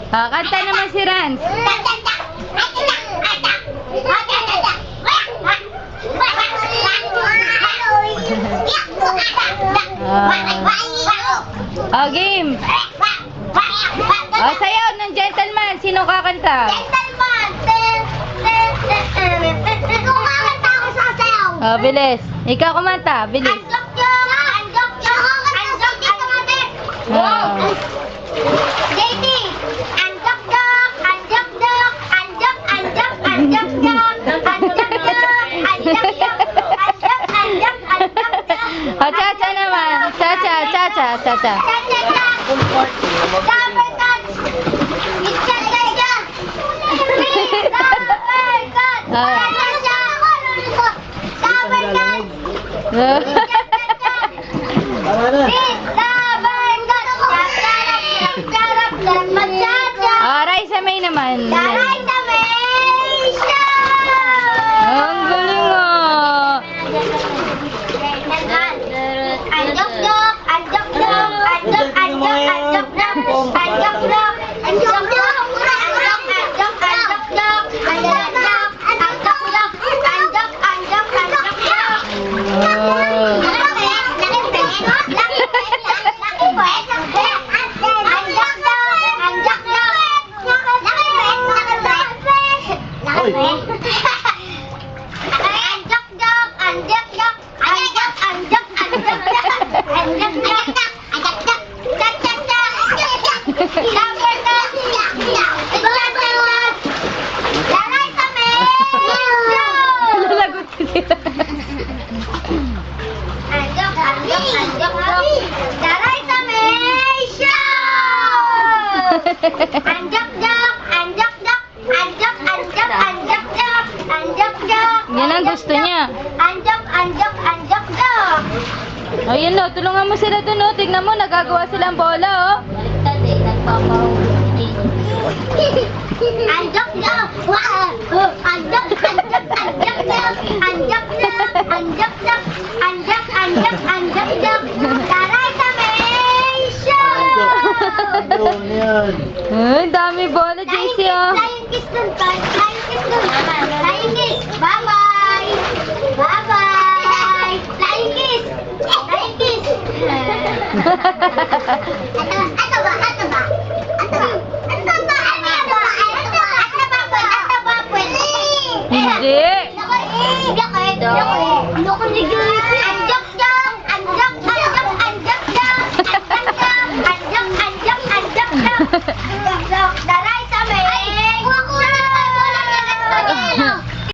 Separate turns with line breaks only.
Kanta naman si Rans. Game. Sayaw ng gentleman. Sino kakanta? Bilis. Ikaw kumanta. Bilis. Cha-cha naman. Cha-cha. Raisa May naman. Ang galing mo. Yan ang gusto niya. Ayun no, tulungan mo sila dun no. Tignan mo, nagagawa silang bola oh. Ang dami bola, JC oh.
Bye-bye! Bye-bye! Flying kiss! Flying kiss! Ato ba?
Hindi.
Anjak!